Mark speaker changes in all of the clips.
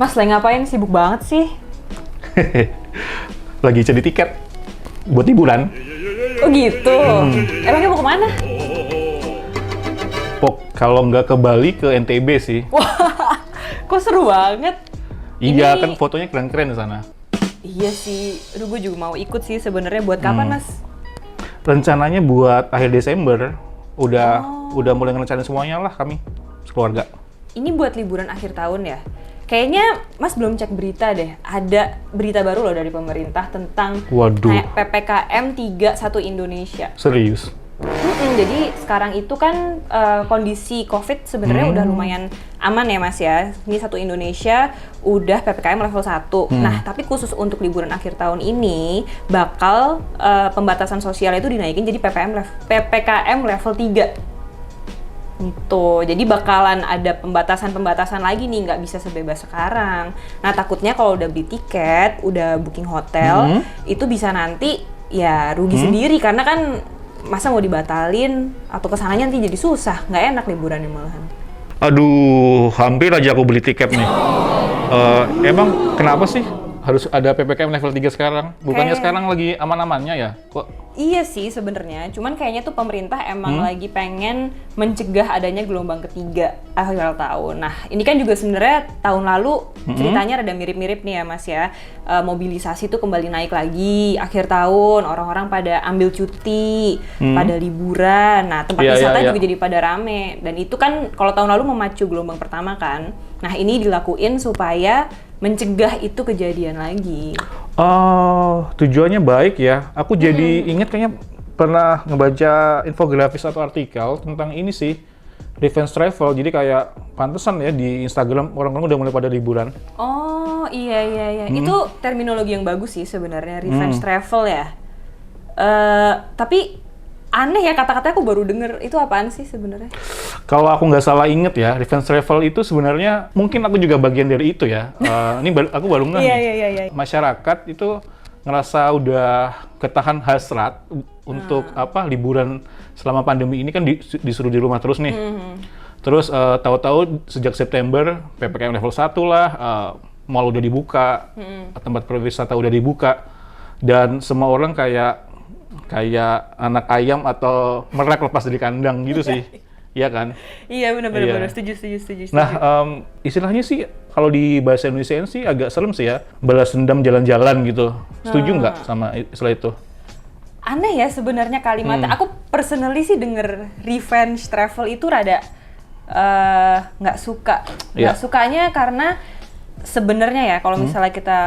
Speaker 1: Mas, lagi ngapain? Sibuk banget sih.
Speaker 2: Lagi cari tiket buat liburan.
Speaker 1: Oh gitu. Emangnya mau kemana?
Speaker 2: Kalau nggak ke Bali, ke NTB sih.
Speaker 1: Wah, kok seru banget.
Speaker 2: Iya,
Speaker 1: Ini-
Speaker 2: kan fotonya keren-keren di sana.
Speaker 1: Iya sih. Aduh, gue juga mau ikut sih sebenarnya. Buat kapan, Mas?
Speaker 2: Rencananya buat akhir Desember. Udah mulai ngerencanain semuanya lah kami sekeluarga.
Speaker 1: Ini buat liburan akhir tahun ya? Kayaknya Mas belum cek berita deh. Ada berita baru loh dari pemerintah tentang
Speaker 2: Waduh.
Speaker 1: kayak PPKM 31 Indonesia.
Speaker 2: Serius.
Speaker 1: Jadi sekarang itu kan kondisi COVID sebenarnya udah lumayan aman ya Mas ya. Ini satu Indonesia udah PPKM level 1. Nah, tapi khusus untuk liburan akhir tahun ini bakal pembatasan sosial itu dinaikin jadi PPKM level 3. Tuh, jadi bakalan ada pembatasan-pembatasan lagi nih, nggak bisa sebebas sekarang. Nah, takutnya kalau udah beli tiket, udah booking hotel, itu bisa nanti ya rugi sendiri karena kan masa mau dibatalin atau kesananya nanti jadi susah, nggak enak liburannya malahan.
Speaker 2: Aduh, hampir aja aku beli tiket nih. Emang kenapa sih harus ada PPKM level 3 sekarang? Bukannya
Speaker 1: Kayak-
Speaker 2: sekarang lagi aman-amannya ya? Kok?
Speaker 1: Iya sih sebenarnya, cuman kayaknya tuh pemerintah emang lagi pengen mencegah adanya gelombang ketiga akhir tahun. Nah, ini kan juga sebenarnya tahun lalu ceritanya rada mirip-mirip nih ya Mas ya. Mobilisasi tuh kembali naik lagi akhir tahun, orang-orang pada ambil cuti, pada liburan. Nah, tempat
Speaker 2: Iya,
Speaker 1: wisata
Speaker 2: iya, iya.
Speaker 1: juga jadi pada rame. Dan itu kan kalau tahun lalu memacu gelombang pertama kan. Nah, ini dilakuin supaya mencegah itu kejadian lagi.
Speaker 2: Oh, tujuannya baik ya. Aku jadi inget kayaknya pernah ngebaca infografis atau artikel tentang ini sih, revenge travel. Jadi kayak pantesan ya di Instagram orang-orang udah mulai pada liburan.
Speaker 1: Oh iya, itu terminologi yang bagus sih sebenarnya, revenge travel ya. Tapi aneh ya kata-katanya, aku baru denger itu apaan sih sebenarnya?
Speaker 2: Kalau aku nggak salah inget ya, revenge travel itu sebenarnya mungkin aku juga bagian dari itu ya. Aku baru ngeh nih.
Speaker 1: Iya.
Speaker 2: Masyarakat itu ngerasa udah ketahan hasrat untuk liburan selama pandemi ini kan disuruh di rumah terus nih. Terus tahu-tahu sejak September PPKM level 1 lah, mall udah dibuka, tempat perwisata udah dibuka, dan semua orang kayak anak ayam atau merak lepas dari kandang gitu sih. Iya kan?
Speaker 1: Iya benar,
Speaker 2: Iya.
Speaker 1: setuju.
Speaker 2: Nah, istilahnya sih kalau di bahasa Indonesia sih agak serem sih ya, balas dendam jalan-jalan gitu. Setuju nggak sama istilah itu?
Speaker 1: Aneh ya sebenarnya kalimatnya. Aku personally sih denger revenge travel itu rada nggak suka. Nggak
Speaker 2: Iya.
Speaker 1: sukanya karena sebenarnya ya kalau misalnya kita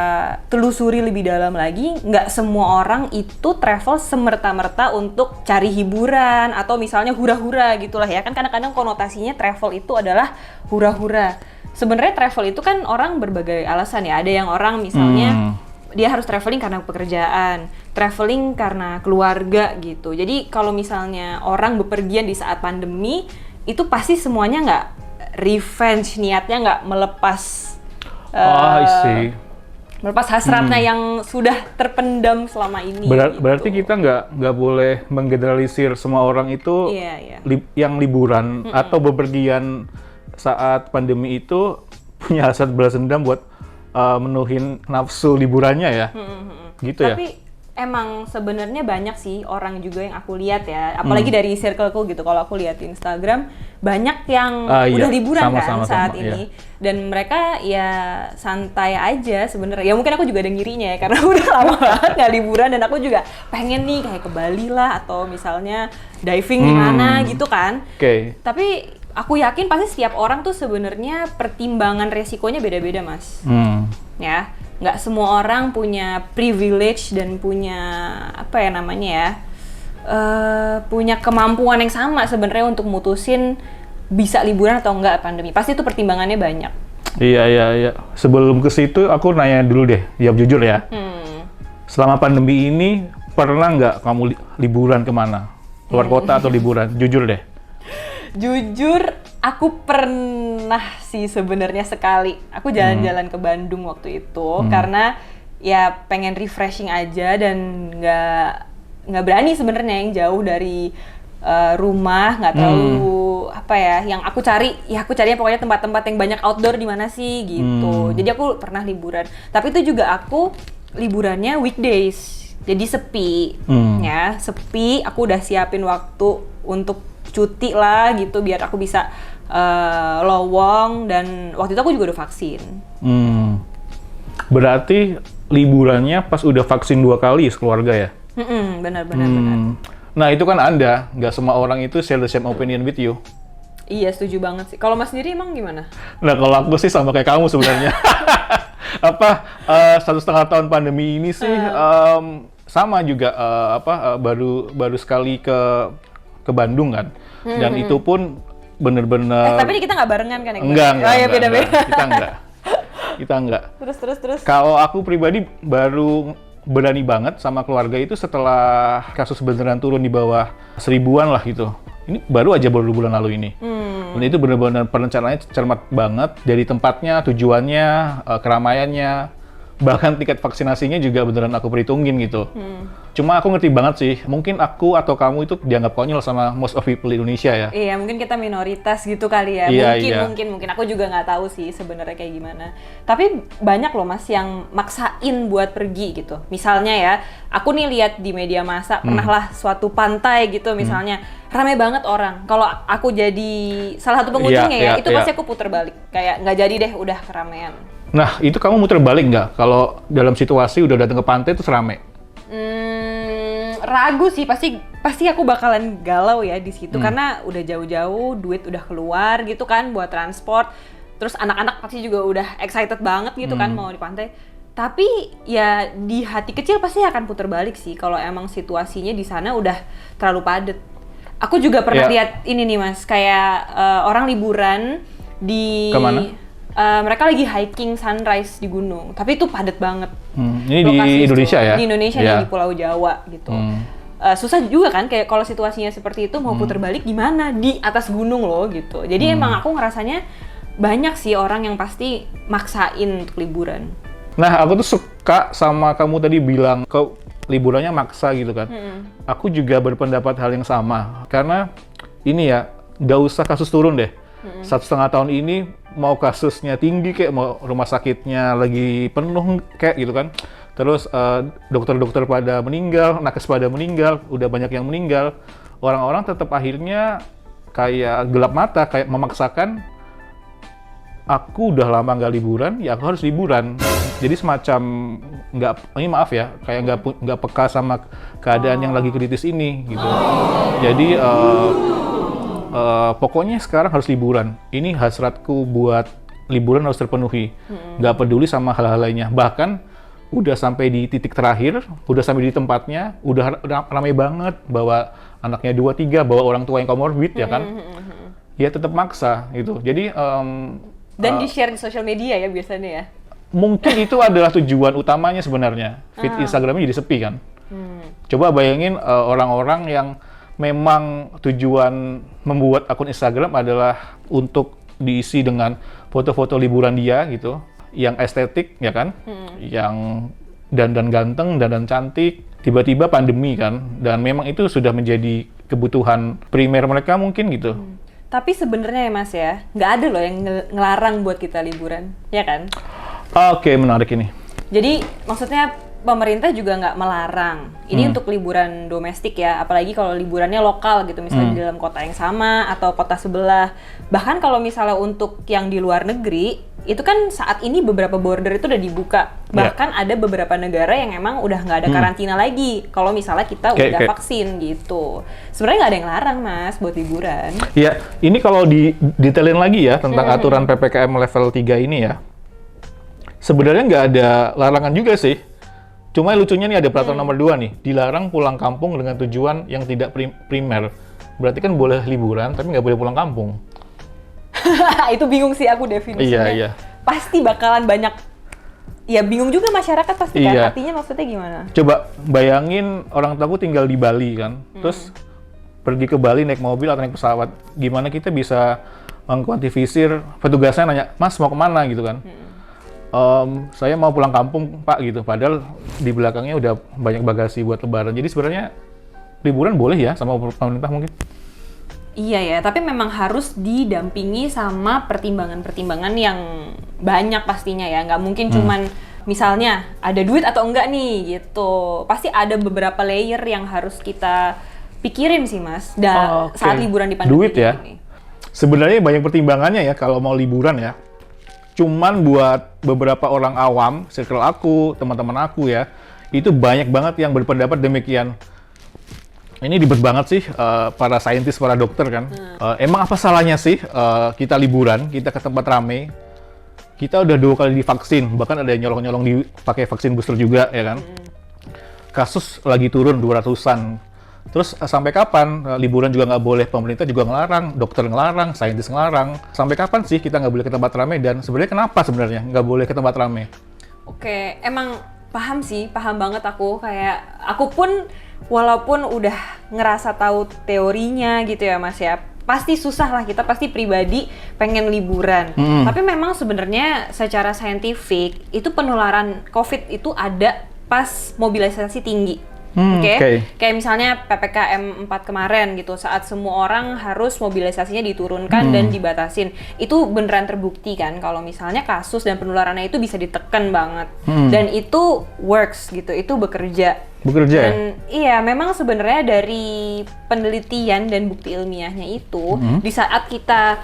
Speaker 1: telusuri lebih dalam lagi, nggak semua orang itu travel semerta-merta untuk cari hiburan atau misalnya hura-hura gitulah ya. Kan kadang-kadang konotasinya travel itu adalah hura-hura. Sebenarnya travel itu kan orang berbagai alasan ya. Ada yang orang misalnya dia harus traveling karena pekerjaan, traveling karena keluarga gitu. Jadi kalau misalnya orang bepergian di saat pandemi, itu pasti semuanya nggak revenge, niatnya nggak melepas
Speaker 2: I see.
Speaker 1: melepas hasratnya yang sudah terpendam selama ini.
Speaker 2: Berarti kita nggak boleh menggeneralisir semua orang itu
Speaker 1: Iya.
Speaker 2: yang liburan atau bepergian saat pandemi itu punya hasrat balas dendam buat menuhin nafsu liburannya ya. Gitu ya.
Speaker 1: Tapi emang sebenarnya banyak sih orang juga yang aku lihat ya, apalagi dari circleku gitu. Kalau aku lihat di Instagram banyak yang
Speaker 2: Iya.
Speaker 1: udah liburan
Speaker 2: Sama,
Speaker 1: saat
Speaker 2: sama,
Speaker 1: ini, dan mereka ya santai aja sebenarnya. Ya mungkin aku juga ada ngirinya ya karena udah lama banget nggak liburan dan aku juga pengen nih kayak ke Bali lah atau misalnya diving di mana gitu kan.
Speaker 2: Oke.
Speaker 1: Tapi aku yakin pasti setiap orang tuh sebenarnya pertimbangan resikonya beda-beda Mas. Ya, nggak semua orang punya privilege dan punya apa ya namanya ya, punya kemampuan yang sama sebenarnya untuk mutusin bisa liburan atau enggak pandemi. Pasti itu pertimbangannya banyak.
Speaker 2: Iya. Sebelum ke situ aku nanya dulu deh, jawab jujur ya. Selama pandemi ini pernah nggak kamu liburan kemana? Luar kota atau liburan? Jujur deh.
Speaker 1: Jujur, aku pernah sih sebenarnya sekali. Aku jalan-jalan ke Bandung waktu itu karena ya pengen refreshing aja dan nggak berani sebenarnya yang jauh dari rumah, nggak terlalu apa ya, yang aku carinya pokoknya tempat-tempat yang banyak outdoor di mana sih gitu. Jadi aku pernah liburan, tapi itu juga aku liburannya weekdays, jadi sepi ya, sepi. Aku udah siapin waktu untuk cuti lah gitu biar aku bisa lowong, dan waktu itu aku juga udah vaksin.
Speaker 2: Berarti liburannya pas udah vaksin 2 kali sekeluarga ya?
Speaker 1: Benar.
Speaker 2: Nah itu kan Anda, nggak semua orang itu share the same opinion with you.
Speaker 1: Iya, setuju banget sih. Kalau Mas sendiri emang gimana?
Speaker 2: Nah kalau aku sih sama kayak kamu sebenarnya. 1,5 tahun pandemi ini sih sama juga, baru sekali ke Bandung kan. Dan itu pun bener-bener...
Speaker 1: Tapi kita nggak barengan kan ya?
Speaker 2: Enggak,
Speaker 1: beda-beda.
Speaker 2: Kita enggak.
Speaker 1: Terus.
Speaker 2: Kalau aku pribadi baru berani banget sama keluarga itu setelah kasus beneran turun di bawah 1000-an lah gitu. Ini baru bulan lalu ini. Dan itu benar-benar perencanaannya cermat banget, dari tempatnya, tujuannya, keramaiannya, bahkan tiket vaksinasinya juga beneran aku perhitungin gitu. Cuma aku ngerti banget sih, mungkin aku atau kamu itu dianggap konyol sama most of people di Indonesia ya.
Speaker 1: Iya, mungkin kita minoritas gitu kali ya.
Speaker 2: Iya,
Speaker 1: Mungkin aku juga nggak tahu sih sebenarnya kayak gimana. Tapi banyak loh Mas yang maksain buat pergi gitu. Misalnya ya, aku nih lihat di media massa, pernah lah suatu pantai gitu misalnya, rame banget orang. Kalau aku jadi salah satu pengunjungnya itu pasti aku puter balik. Kayak nggak jadi deh, udah keramaian.
Speaker 2: Nah, itu kamu muter balik nggak? Kalau dalam situasi udah datang ke pantai terus rame?
Speaker 1: Ragu sih, pasti aku bakalan galau ya di situ karena udah jauh-jauh, duit udah keluar gitu kan buat transport. Terus anak-anak pasti juga udah excited banget gitu kan mau di pantai. Tapi ya di hati kecil pasti akan puter balik sih kalau emang situasinya di sana udah terlalu padat. Aku juga pernah lihat ini nih Mas, kayak orang liburan di...
Speaker 2: Kemana?
Speaker 1: Mereka lagi hiking sunrise di gunung, tapi itu padat banget.
Speaker 2: Ini di Indonesia ya?
Speaker 1: Di Indonesia nih, di Pulau Jawa gitu. Susah juga kan, kayak kalau situasinya seperti itu mau puter balik gimana di atas gunung loh gitu. Jadi emang aku ngerasanya banyak sih orang yang pasti maksain untuk liburan.
Speaker 2: Nah, aku tuh suka sama kamu tadi bilang ke liburannya maksa gitu kan. Aku juga berpendapat hal yang sama, karena ini ya, nggak usah kasus turun deh. 1,5 tahun ini mau kasusnya tinggi kayak mau rumah sakitnya lagi penuh kayak gitu kan, terus dokter-dokter pada meninggal, nakes pada meninggal, udah banyak yang meninggal, orang-orang tetap akhirnya kayak gelap mata, kayak memaksakan, aku udah lama nggak liburan, ya aku harus liburan. Jadi semacam ini maaf ya, kayak nggak peka sama keadaan yang lagi kritis ini gitu. Jadi pokoknya sekarang harus liburan. Ini hasratku buat liburan harus terpenuhi. Nggak peduli sama hal-hal lainnya. Bahkan udah sampai di titik terakhir, udah sampai di tempatnya, udah ramai banget, bawa anaknya 2-3, bawa orang tua yang comorbid ya kan. Ya tetap maksa gitu. Jadi
Speaker 1: dan di-share di sosial media ya biasanya ya.
Speaker 2: Mungkin itu adalah tujuan utamanya sebenarnya. Feed Instagramnya jadi sepi kan. Coba bayangin orang-orang yang memang tujuan membuat akun Instagram adalah untuk diisi dengan foto-foto liburan dia gitu, yang estetik ya kan, yang dandan ganteng, dandan cantik, tiba-tiba pandemi kan, dan memang itu sudah menjadi kebutuhan primer mereka mungkin gitu.
Speaker 1: Tapi sebenarnya ya Mas ya, nggak ada loh yang ngelarang buat kita liburan, ya kan?
Speaker 2: Oke, menarik ini.
Speaker 1: Jadi maksudnya pemerintah juga nggak melarang. Ini untuk liburan domestik ya, apalagi kalau liburannya lokal gitu, misalnya di dalam kota yang sama atau kota sebelah. Bahkan kalau misalnya untuk yang di luar negeri, itu kan saat ini beberapa border itu udah dibuka. Bahkan ada beberapa negara yang emang udah nggak ada karantina lagi kalau misalnya kita udah vaksin gitu. Sebenarnya nggak ada yang larang Mas buat liburan.
Speaker 2: Ya, ini kalau detailin lagi ya tentang aturan PPKM level 3 ini ya. Sebenarnya nggak ada larangan juga sih. Cuma lucunya nih ada peraturan nomor 2 nih, dilarang pulang kampung dengan tujuan yang tidak primer. Berarti kan boleh liburan, tapi nggak boleh pulang kampung.
Speaker 1: Itu bingung sih aku definisinya.
Speaker 2: Iya.
Speaker 1: Pasti bakalan banyak, ya bingung juga masyarakat pasti kan, artinya maksudnya gimana?
Speaker 2: Coba bayangin orang tuaku tinggal di Bali kan, terus pergi ke Bali naik mobil atau naik pesawat. Gimana kita bisa mengkuantifisir, petugasnya nanya, Mas mau kemana gitu kan? Saya mau pulang kampung Pak gitu, padahal di belakangnya udah banyak bagasi buat lebaran. Jadi sebenarnya liburan boleh ya sama pemerintah mungkin.
Speaker 1: Iya ya, tapi memang harus didampingi sama pertimbangan-pertimbangan yang banyak pastinya ya. Nggak mungkin cuman misalnya ada duit atau enggak nih gitu. Pasti ada beberapa layer yang harus kita pikirin sih Mas, saat liburan di pandemi
Speaker 2: duit ya.
Speaker 1: ini.
Speaker 2: Sebenarnya banyak pertimbangannya ya kalau mau liburan ya. Cuman buat beberapa orang awam, circle aku, teman-teman aku ya, itu banyak banget yang berpendapat demikian. Ini ribet banget sih para saintis, para dokter kan. Emang apa salahnya sih kita liburan, kita ke tempat rame, kita udah 2 kali divaksin, bahkan ada yang nyolong-nyolong dipakai vaksin booster juga ya kan. Kasus lagi turun 200-an. Terus sampai kapan liburan juga nggak boleh, pemerintah juga ngelarang, dokter ngelarang, saintis ngelarang. Sampai kapan sih kita nggak boleh ke tempat rame, dan sebenarnya kenapa sebenarnya nggak boleh ke tempat rame?
Speaker 1: Oke, emang paham sih, paham banget aku. Kayak aku pun walaupun udah ngerasa tahu teorinya gitu ya Mas ya, pasti susah lah, kita pasti pribadi pengen liburan. Tapi memang sebenarnya secara saintifik itu penularan COVID itu ada pas mobilisasi tinggi. Kayak misalnya PPKM 4 kemarin gitu, saat semua orang harus mobilisasinya diturunkan dan dibatasin. Itu beneran terbukti kan kalau misalnya kasus dan penularannya itu bisa ditekan banget. Dan itu works gitu, itu bekerja. Dan iya, memang sebenarnya dari penelitian dan bukti ilmiahnya itu, di saat kita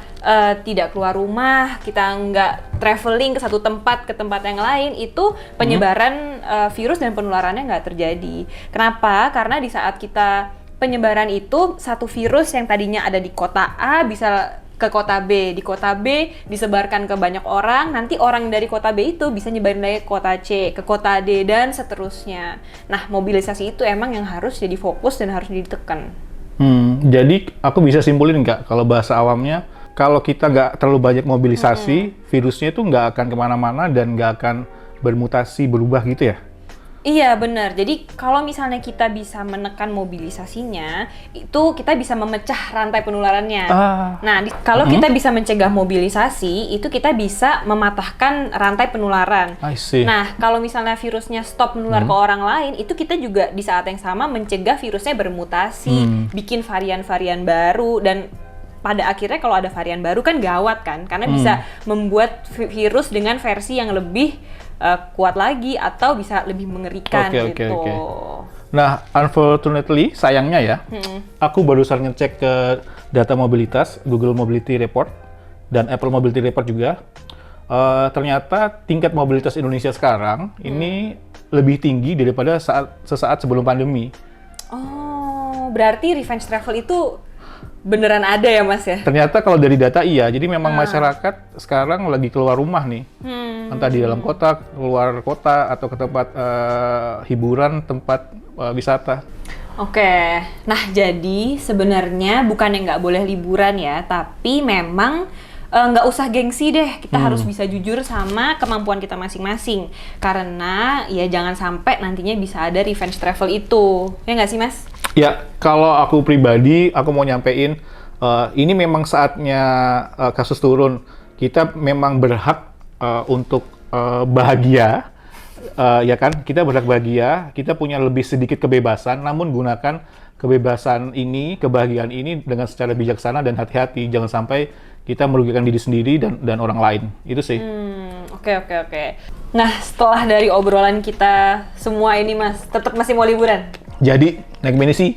Speaker 1: tidak keluar rumah, kita nggak traveling ke satu tempat ke tempat yang lain, itu penyebaran virus dan penularannya nggak terjadi. Kenapa? Karena di saat kita penyebaran itu, satu virus yang tadinya ada di kota A bisa ke kota B, di kota B disebarkan ke banyak orang, nanti orang dari kota B itu bisa nyebarin lagi ke kota C, ke kota D, dan seterusnya. Nah, mobilisasi itu emang yang harus jadi fokus dan harus ditekan.
Speaker 2: Jadi aku bisa simpulin nggak, kalau bahasa awamnya, kalau kita nggak terlalu banyak mobilisasi, virusnya itu nggak akan kemana-mana dan nggak akan bermutasi, berubah gitu ya?
Speaker 1: Iya benar. Jadi kalau misalnya kita bisa menekan mobilisasinya, itu kita bisa memecah rantai penularannya. Nah, kalau kita bisa mencegah mobilisasi, itu kita bisa mematahkan rantai penularan.
Speaker 2: I see.
Speaker 1: Nah, kalau misalnya virusnya stop menular ke orang lain, itu kita juga di saat yang sama mencegah virusnya bermutasi, bikin varian-varian baru, dan pada akhirnya kalau ada varian baru kan gawat kan, karena bisa membuat virus dengan versi yang lebih kuat lagi atau bisa lebih mengerikan gitu.
Speaker 2: Nah, unfortunately, sayangnya ya, aku barusan ngecek ke data mobilitas, Google Mobility Report dan Apple Mobility Report juga, ternyata tingkat mobilitas Indonesia sekarang ini lebih tinggi daripada sesaat sebelum pandemi.
Speaker 1: Oh, berarti revenge travel itu beneran ada ya Mas ya?
Speaker 2: Ternyata kalau dari data iya, jadi memang masyarakat sekarang lagi keluar rumah nih. Entah di dalam kota, keluar kota, atau ke tempat hiburan, tempat wisata.
Speaker 1: Oke, nah jadi sebenarnya bukannya nggak boleh liburan ya, tapi memang nggak usah gengsi deh, kita harus bisa jujur sama kemampuan kita masing-masing. Karena ya jangan sampai nantinya bisa ada revenge travel itu, ya nggak sih Mas?
Speaker 2: Ya, kalau aku pribadi, aku mau nyampein, ini memang saatnya kasus turun. Kita memang berhak untuk bahagia, ya kan? Kita berhak bahagia, kita punya lebih sedikit kebebasan, namun gunakan kebebasan ini, kebahagiaan ini dengan secara bijaksana dan hati-hati. Jangan sampai kita merugikan diri sendiri dan orang lain. Itu sih.
Speaker 1: Oke. Nah, setelah dari obrolan kita semua ini Mas, tetap masih mau liburan?
Speaker 2: Jadi, naik mini sih.